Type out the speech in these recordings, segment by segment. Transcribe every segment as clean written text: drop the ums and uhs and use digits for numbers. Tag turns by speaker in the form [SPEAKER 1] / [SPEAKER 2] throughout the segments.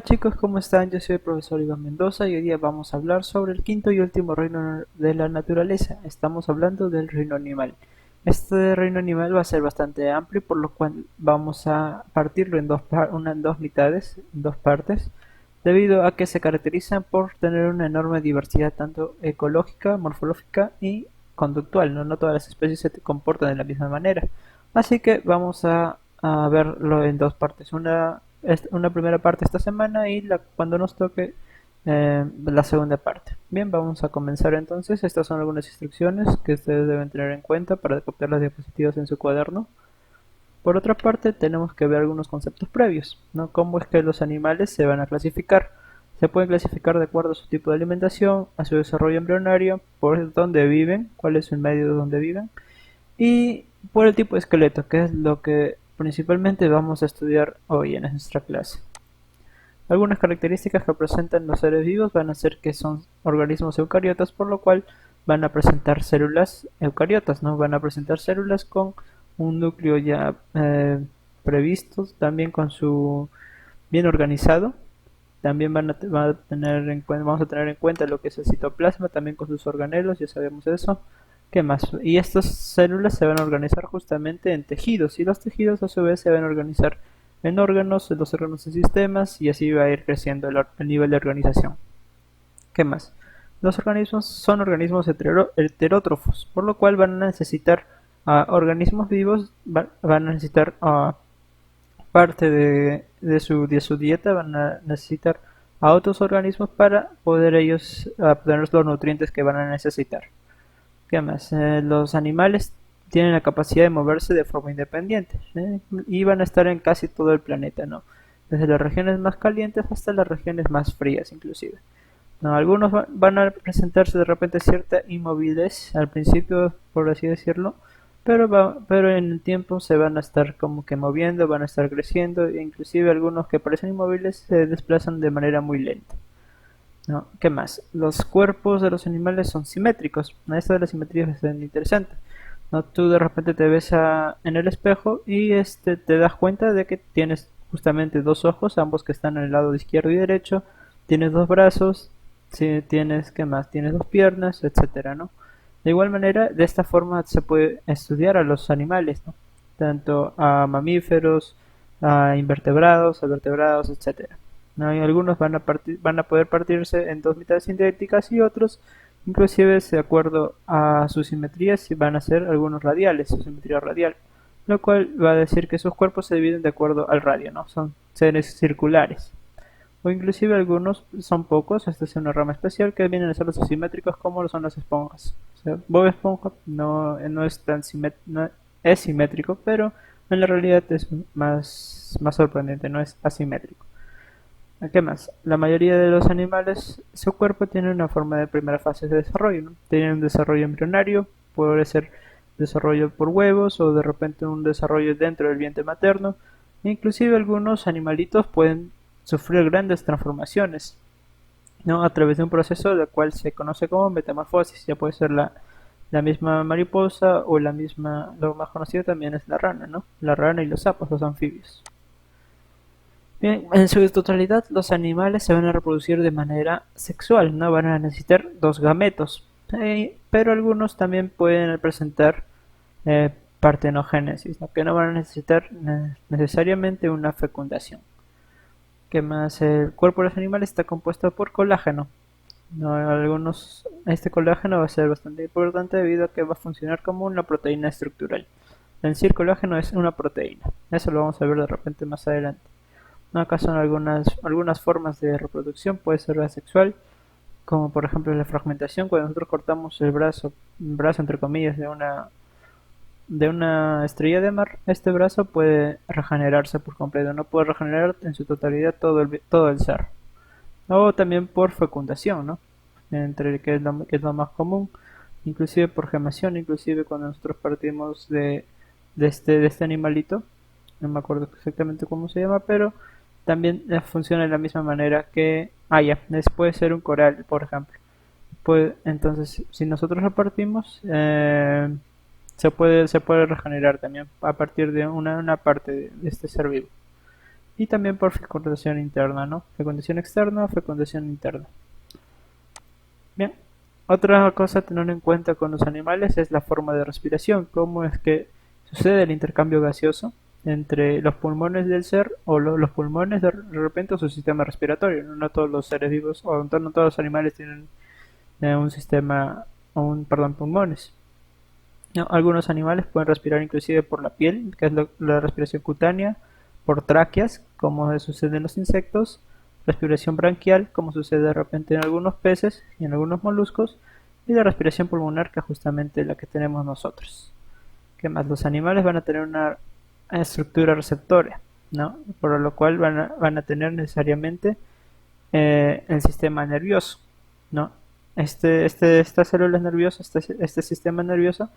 [SPEAKER 1] chicos, ¿cómo están? Yo soy el profesor Iván Mendoza y hoy día vamos a hablar sobre el quinto y último reino de la naturaleza. Estamos hablando del reino animal. Este reino animal va a ser bastante amplio, por lo cual vamos a partirlo en en dos mitades, en dos partes, debido a que se caracterizan por tener una enorme diversidad tanto ecológica, morfológica y conductual. No todas las especies se comportan de la misma manera. Así que vamos a verlo en dos partes. Una primera parte esta semana y cuando nos toque la segunda parte. Bien, vamos a comenzar entonces. Estas son algunas instrucciones que ustedes deben tener en cuenta para copiar las diapositivas en su cuaderno. Por otra parte, tenemos que ver algunos conceptos previos, ¿no? Cómo es que los animales se van a clasificar. Se pueden clasificar de acuerdo a su tipo de alimentación, a su desarrollo embrionario, por dónde viven, cuál es el medio de donde viven, y por el tipo de esqueleto, que es lo que principalmente vamos a estudiar hoy en nuestra clase. Algunas características que presentan los seres vivos van a ser que son organismos eucariotas, por lo cual van a presentar células eucariotas, ¿no? Van a presentar células con un núcleo ya previsto, también con su bien organizado. También vamos a tener en cuenta lo que es el citoplasma, también con sus organelos, ya sabemos eso. ¿Qué más? Y estas células se van a organizar justamente en tejidos, y los tejidos a su vez se van a organizar en órganos, los órganos en sistemas, y así va a ir creciendo el nivel de organización. ¿Qué más? Los organismos son organismos heterótrofos, por lo cual van a necesitar organismos vivos, van a necesitar parte de su dieta, van a necesitar a otros organismos para poder ellos obtener los nutrientes que van a necesitar. ¿Qué más? Los animales tienen la capacidad de moverse de forma independiente, y van a estar en casi todo el planeta, ¿no? Desde las regiones más calientes hasta las regiones más frías, inclusive. No, algunos van a presentarse de repente cierta inmovilidad al principio, por así decirlo, pero en el tiempo se van a estar como que moviendo, van a estar creciendo, e inclusive algunos que parecen inmóviles se desplazan de manera muy lenta. ¿No? ¿Qué más? Los cuerpos de los animales son simétricos. Esto de la simetría es bastante interesante. ¿No? Tú de repente te ves en el espejo y te das cuenta de que tienes justamente dos ojos, ambos que están en el lado izquierdo y derecho, tienes dos brazos, sí, ¿qué más? Tienes dos piernas, etcétera, ¿no? De igual manera, de esta forma se puede estudiar a los animales, ¿no? Tanto a mamíferos, a invertebrados, a vertebrados, etcétera. ¿No? Y algunos van a poder partirse en dos mitades sintéticas y otros, inclusive de acuerdo a su simetría, si van a ser algunos radiales, su simetría radial, lo cual va a decir que sus cuerpos se dividen de acuerdo al radio, ¿no? Son seres circulares. O inclusive algunos son pocos, esta es una rama especial que vienen a ser los asimétricos como lo son las esponjas. O sea, Bob Esponja no es no es simétrico, pero en la realidad es más sorprendente, no es asimétrico. ¿Qué más? La mayoría de los animales, su cuerpo tiene una forma de primera fase de desarrollo, ¿no? Tienen un desarrollo embrionario, puede ser desarrollo por huevos o de repente un desarrollo dentro del vientre materno. Inclusive algunos animalitos pueden sufrir grandes transformaciones, ¿no? A través de un proceso del cual se conoce como metamorfosis. Ya puede ser la misma mariposa o lo más conocido también es la rana, ¿no? La rana y los sapos, los anfibios. Bien, en su totalidad los animales se van a reproducir de manera sexual, no van a necesitar dos gametos, pero algunos también pueden presentar partenogénesis, ¿no? Que no van a necesitar necesariamente una fecundación. ¿Qué más? El cuerpo de los animales está compuesto por colágeno. No, este colágeno va a ser bastante importante debido a que va a funcionar como una proteína estructural. En sí, el colágeno es una proteína. Eso lo vamos a ver de repente más adelante. No, acá son algunas formas de reproducción, puede ser asexual, como por ejemplo la fragmentación, cuando nosotros cortamos el brazo entre comillas de una estrella de mar, este brazo puede regenerarse por completo, no puede regenerar en su totalidad todo el ser. O también por fecundación, ¿no? Que es lo más común, inclusive por gemación, inclusive cuando nosotros partimos de este animalito, no me acuerdo exactamente cómo se llama, pero también funciona de la misma manera que, ya, puede ser un coral, por ejemplo. Entonces, si nosotros lo partimos, se puede regenerar también a partir de una parte de este ser vivo. y también por fecundación interna, ¿no? Fecundación externa, fecundación interna. Bien, otra cosa a tener en cuenta con los animales es la forma de respiración, cómo es que sucede el intercambio gaseoso entre los pulmones del ser o los pulmones de repente o su sistema respiratorio. No, no todos los seres vivos o no todos los animales tienen un sistema, perdón, pulmones. No, algunos animales pueden respirar inclusive por la piel, que es la respiración cutánea, por tráqueas, como sucede en los insectos, respiración branquial, como sucede de repente en algunos peces y en algunos moluscos, y la respiración pulmonar, que es justamente la que tenemos nosotros. ¿Qué más? Los animales van a tener una estructura receptora, ¿no? Por lo cual van a tener necesariamente el sistema nervioso, ¿no? Estas células nerviosas, este sistema nervioso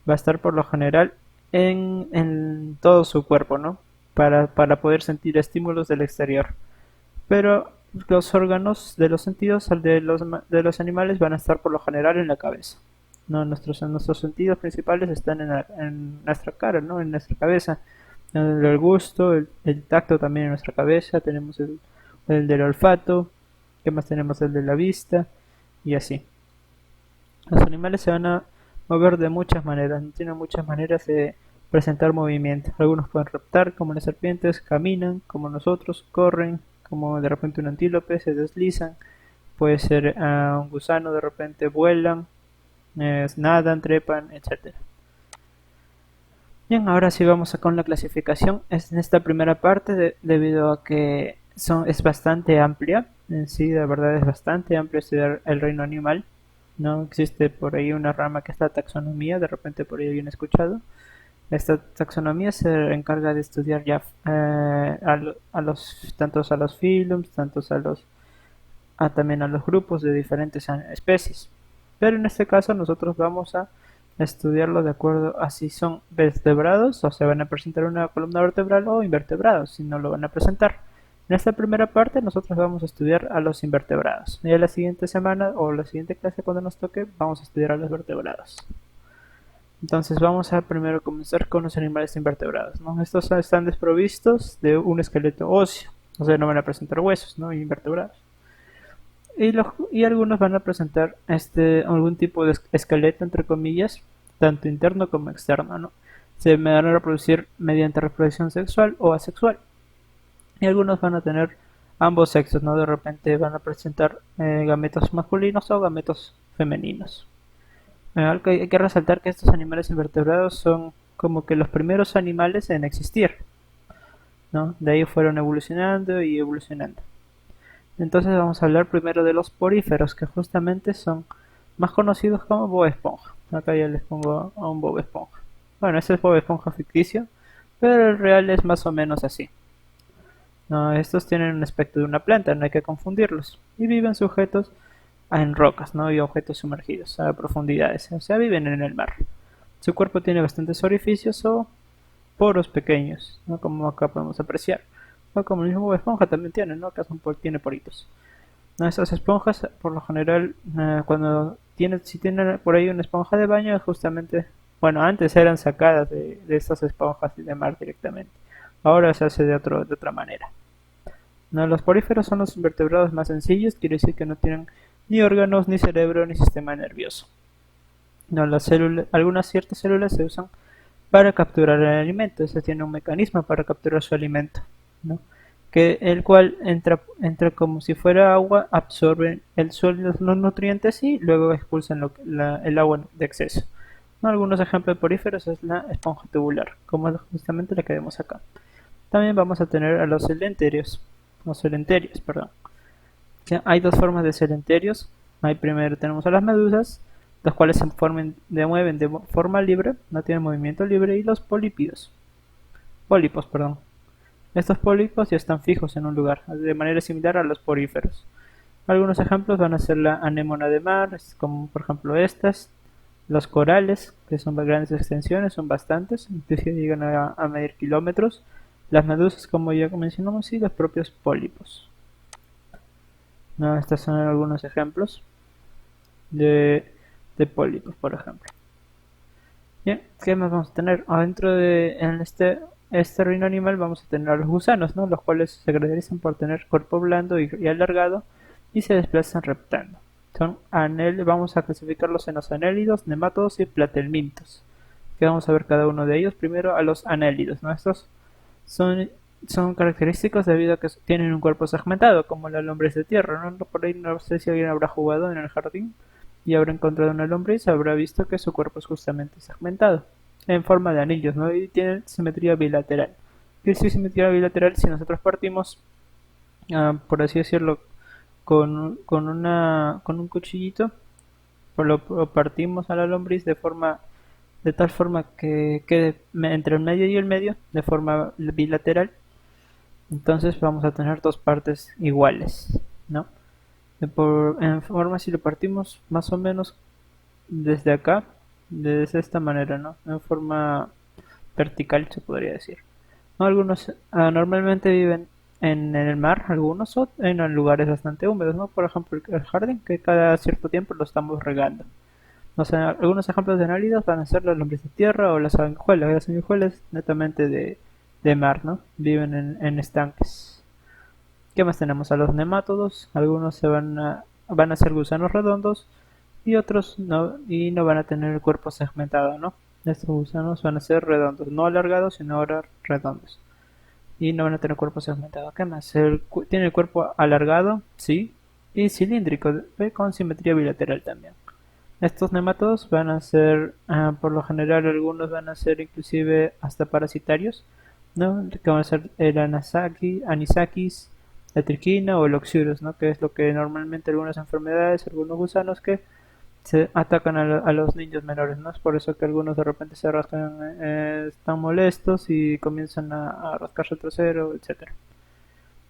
[SPEAKER 1] va a estar por lo general en todo su cuerpo, ¿no? Para poder sentir estímulos del exterior. Pero los órganos de los sentidos de los animales van a estar por lo general en la cabeza. ¿No? Nuestros sentidos principales están en nuestra cara, ¿no? En nuestra cabeza. El gusto, el tacto también en nuestra cabeza. Tenemos el del olfato. ¿Qué más tenemos? El de la vista. Y así. Los animales se van a mover de muchas maneras, tienen muchas maneras de presentar movimiento. Algunos pueden reptar, como las serpientes, caminan, como nosotros, corren, como de repente un antílope, se deslizan. Puede ser un gusano, de repente vuelan, nadan, trepan, etcétera. Bien, ahora sí vamos con la clasificación. En esta primera parte, debido a que es bastante amplia, en sí, de verdad es bastante amplio estudiar el reino animal. No existe por ahí una rama que es la taxonomía, de repente por ahí habían escuchado. Esta taxonomía se encarga de estudiar ya tantos a los phylums, también a los grupos de diferentes especies. Pero en este caso nosotros vamos a estudiarlo de acuerdo a si son vertebrados, o se van a presentar una columna vertebral, o invertebrados, si no lo van a presentar. En esta primera parte nosotros vamos a estudiar a los invertebrados. Y a la siguiente semana o la siguiente clase cuando nos toque vamos a estudiar a los vertebrados. Entonces vamos a primero comenzar con los animales invertebrados, ¿no? Estos están desprovistos de un esqueleto óseo, o sea, no van a presentar huesos, ¿no? Invertebrados. Y algunos van a presentar algún tipo de esqueleto, entre comillas, tanto interno como externo, ¿no? Se van a reproducir mediante reproducción sexual o asexual. Y algunos van a tener ambos sexos, ¿no? De repente van a presentar gametos masculinos o gametos femeninos. Hay que resaltar que estos animales invertebrados son como que los primeros animales en existir, ¿no? De ahí fueron evolucionando y evolucionando. Entonces vamos a hablar primero de los poríferos, que justamente son más conocidos como Bob Esponja. Acá ya les pongo a un Bob Esponja. Bueno, ese es Bob Esponja ficticio, pero el real es más o menos así. No, estos tienen un aspecto de una planta, no hay que confundirlos, y viven sujetos en rocas, ¿no? Y objetos sumergidos a profundidades, o sea, viven en el mar. Su cuerpo tiene bastantes orificios o poros pequeños, ¿no? Como acá podemos apreciar. O como el mismo Bob Esponja también tiene, ¿no? Acá tiene poritos. ¿No? Estas esponjas, por lo general, si tienen por ahí una esponja de baño, justamente, bueno, antes eran sacadas de estas esponjas de mar directamente. Ahora se hace de otra manera. No, los poríferos son los invertebrados más sencillos, quiere decir que no tienen ni órganos, ni cerebro, ni sistema nervioso. No, algunas ciertas células se usan para capturar el alimento, ese tiene un mecanismo para capturar su alimento, ¿no? El cual entra como si fuera agua, absorbe el suelo, los nutrientes y luego expulsan el agua de exceso. ¿No? Algunos ejemplos de poríferos es la esponja tubular, como es justamente la que vemos acá. También vamos a tener a los celenterios, perdón. Hay dos formas de celenterios. Primero tenemos a las medusas, los cuales mueven de forma libre, no tienen movimiento libre, y los pólipos, perdón. Estos pólipos ya están fijos en un lugar, de manera similar a los poríferos. Algunos ejemplos van a ser la anémona de mar, como por ejemplo estas, los corales, que son de grandes extensiones, son bastantes, inclusive llegan a medir kilómetros, las medusas, como ya mencionamos, y los propios pólipos. No, estos son algunos ejemplos de pólipos, por ejemplo. Bien, ¿qué más vamos a tener? Adentro en este este reino animal vamos a tener a los gusanos, ¿no? Los cuales se caracterizan por tener cuerpo blando y alargado y se desplazan reptando. Vamos a clasificarlos en los anélidos, nemátodos y platelmintos. Que vamos a ver cada uno de ellos. Primero a los anélidos, ¿no? Estos son, son característicos debido a que tienen un cuerpo segmentado, como la lombriz de tierra, ¿no? Por ahí no sé si alguien habrá jugado en el jardín y habrá encontrado una lombriz, habrá visto que su cuerpo es justamente segmentado, en forma de anillos, ¿no? Y tienen simetría bilateral. ¿Qué es simetría bilateral? Si nosotros partimos, por así decirlo, con un cuchillito, lo partimos a la lombriz de tal forma que quede entre el medio y el medio, de forma bilateral. Entonces vamos a tener dos partes iguales, ¿no? En forma, si lo partimos más o menos desde acá, desde esta manera, ¿no? En forma vertical se podría decir. ¿No? Algunos normalmente viven en el mar, algunos o en lugares bastante húmedos, ¿no? Por ejemplo, el jardín, que cada cierto tiempo lo estamos regando. O sea, algunos ejemplos de análidos van a ser las lombrices de tierra o las sanguijuelas. Las sanguijuelas netamente de mar, ¿no? Viven en estanques. ¿Qué más tenemos? A los nemátodos. Algunos van a ser gusanos redondos y otros no, y no van a tener el cuerpo segmentado, ¿no? Estos gusanos van a ser redondos, no alargados, sino ahora redondos. Y no van a tener cuerpo segmentado. ¿Qué más? Tiene el cuerpo alargado, sí, y cilíndrico, con simetría bilateral también. Estos nematodos van a ser, por lo general, algunos van a ser inclusive hasta parasitarios, ¿no? Que van a ser el Anisakis, la triquina o el Oxyrus, ¿no? Que es lo que normalmente algunas enfermedades, algunos gusanos que se atacan a los niños menores, ¿no? Es por eso que algunos de repente se rascan, están molestos y comienzan a rascarse el trasero, etcétera.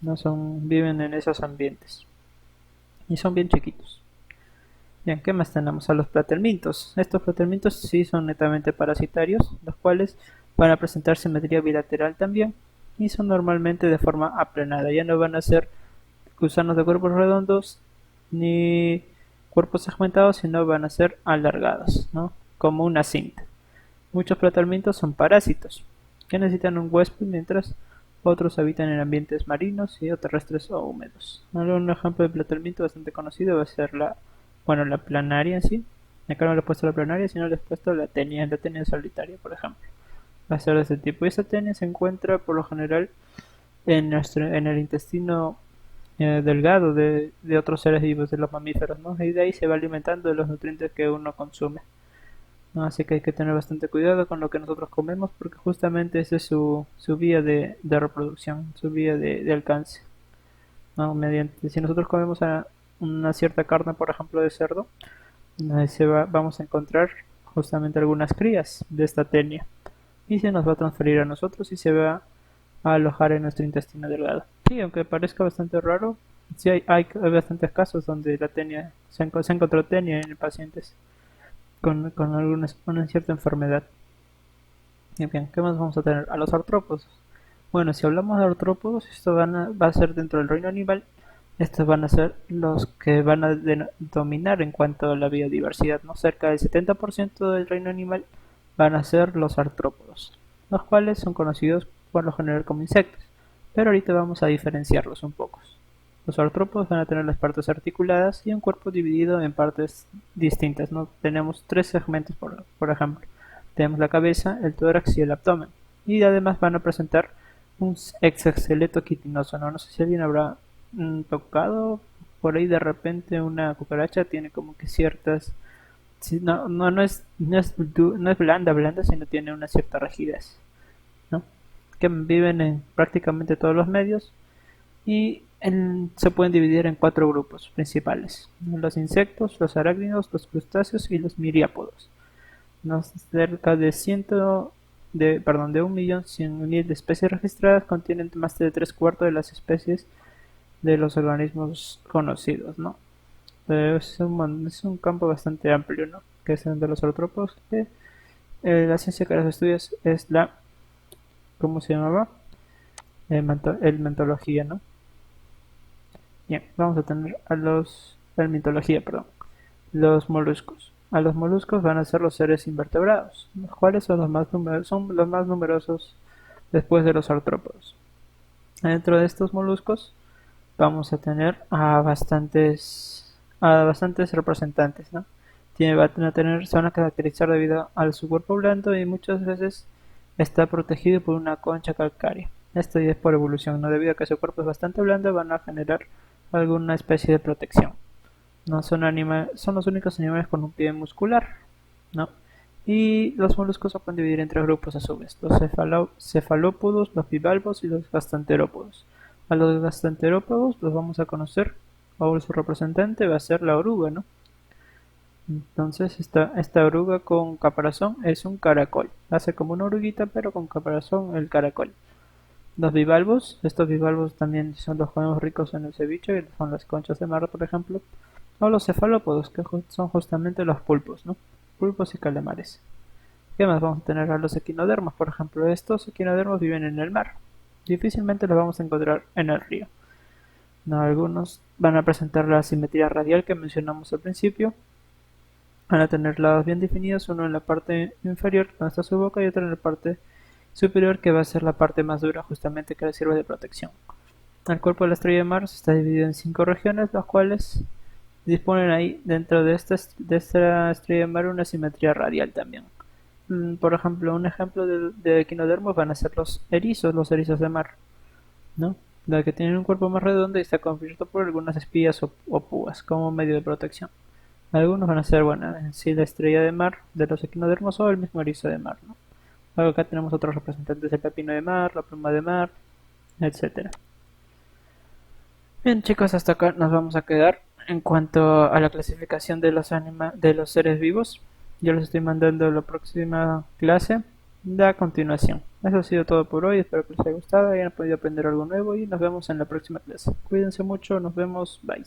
[SPEAKER 1] No viven en esos ambientes y son bien chiquitos. Bien, ¿qué más tenemos? A los platelmintos. Estos platelmintos sí son netamente parasitarios, los cuales van a presentar simetría bilateral también y son normalmente de forma aplanada. Ya no van a ser gusanos de cuerpos redondos ni cuerpos segmentados, sino van a ser alargados, ¿no? Como una cinta. Muchos platelmintos son parásitos, que necesitan un huésped mientras otros habitan en ambientes marinos y o terrestres o húmedos. Un ejemplo de platelminto bastante conocido va a ser la planaria en sí. Acá no le he puesto la planaria, sino le he puesto la tenia solitaria, por ejemplo. Va a ser de este tipo. Y esta tenia se encuentra por lo general en el intestino delgado de otros seres vivos, de los mamíferos, ¿no? Y de ahí se va alimentando de los nutrientes que uno consume, ¿no? Así que hay que tener bastante cuidado con lo que nosotros comemos porque justamente esa es su vía de reproducción, su vía de alcance, ¿no? Si nosotros comemos una cierta carne, por ejemplo, de cerdo, vamos a encontrar justamente algunas crías de esta tenia y se nos va a transferir a nosotros y se va a alojar en nuestro intestino delgado. Sí, aunque parezca bastante raro, sí hay bastantes casos donde la tenia se encontró tenia en pacientes con una cierta enfermedad. Y bien, ¿qué más vamos a tener? A los artrópodos. Bueno, si hablamos de artrópodos, esto va a ser dentro del reino animal. Estos van a ser los que van a dominar en cuanto a la biodiversidad, ¿no? Cerca del 70% del reino animal van a ser los artrópodos, los cuales son conocidos por lo general como insectos, pero ahorita vamos a diferenciarlos un poco. Los artrópodos van a tener las partes articuladas y un cuerpo dividido en partes distintas, ¿no? Tenemos tres segmentos, por ejemplo. Tenemos la cabeza, el tórax y el abdomen. Y además van a presentar un exoesqueleto quitinoso, ¿no? No sé si alguien habrá tocado por ahí de repente una cucaracha, tiene como que ciertas... No es blanda, sino tiene una cierta rigidez, ¿no? Que viven en prácticamente todos los medios y se pueden dividir en cuatro grupos principales: los insectos, los arácnidos, los crustáceos y los miriápodos. Cerca de 1.100.000 de especies registradas contienen más de 3/4 de las especies de los organismos conocidos, ¿no? Es un campo bastante amplio, ¿no? Que es el de los artrópodos, que la ciencia que los estudia es ¿cómo se llamaba? Mentología, ¿no? Bien, vamos a tener mitología, perdón, los moluscos. A los moluscos van a ser los seres invertebrados, los cuales son los más numerosos después de los artrópodos. Dentro de estos moluscos vamos a tener a bastantes representantes, ¿no? Se van a caracterizar debido a su cuerpo blando y muchas veces está protegido por una concha calcárea. Esto ya es por evolución, ¿no? Debido a que su cuerpo es bastante blando, van a generar alguna especie de protección. No son los únicos animales con un pie muscular, ¿no? Y los moluscos se pueden dividir en tres grupos a su vez: los cefalópodos, los bivalvos y los gasterópodos. A los gasterópodos los vamos a conocer, o su representante va a ser la oruga, ¿no? Entonces esta oruga con caparazón es un caracol. Hace como una oruguita pero con caparazón el caracol. Los bivalvos, estos bivalvos también son los comemos ricos en el ceviche, que son las conchas de mar, por ejemplo. O los cefalópodos, que son justamente los pulpos, ¿no? Pulpos y calamares. ¿Qué más vamos a tener? A los equinodermos, por ejemplo. Estos equinodermos viven en el mar. Difícilmente los vamos a encontrar en el río. No, algunos van a presentar la simetría radial que mencionamos al principio. Van a tener lados bien definidos, uno en la parte inferior, donde está su boca, y otro en la parte superior, que va a ser la parte más dura, justamente que le sirve de protección. El cuerpo de la estrella de mar está dividido en 5 regiones, las cuales disponen ahí dentro de esta estrella de mar una simetría radial también. Por ejemplo, un ejemplo de equinodermos van a ser los erizos de mar, ¿no? La que tienen un cuerpo más redondo y está cubierto por algunas espías o púas como medio de protección. Algunos van a ser, bueno, en sí la estrella de mar de los equinodermos o el mismo erizo de mar, ¿no? Luego acá tenemos otros representantes: el pepino de mar, la pluma de mar, etcétera. Bien, chicos, hasta acá nos vamos a quedar en cuanto a la clasificación de los seres vivos. Yo les estoy mandando la próxima clase de continuación. Eso ha sido todo por hoy, espero que les haya gustado y hayan podido aprender algo nuevo, y nos vemos en la próxima clase. Cuídense mucho, nos vemos, bye.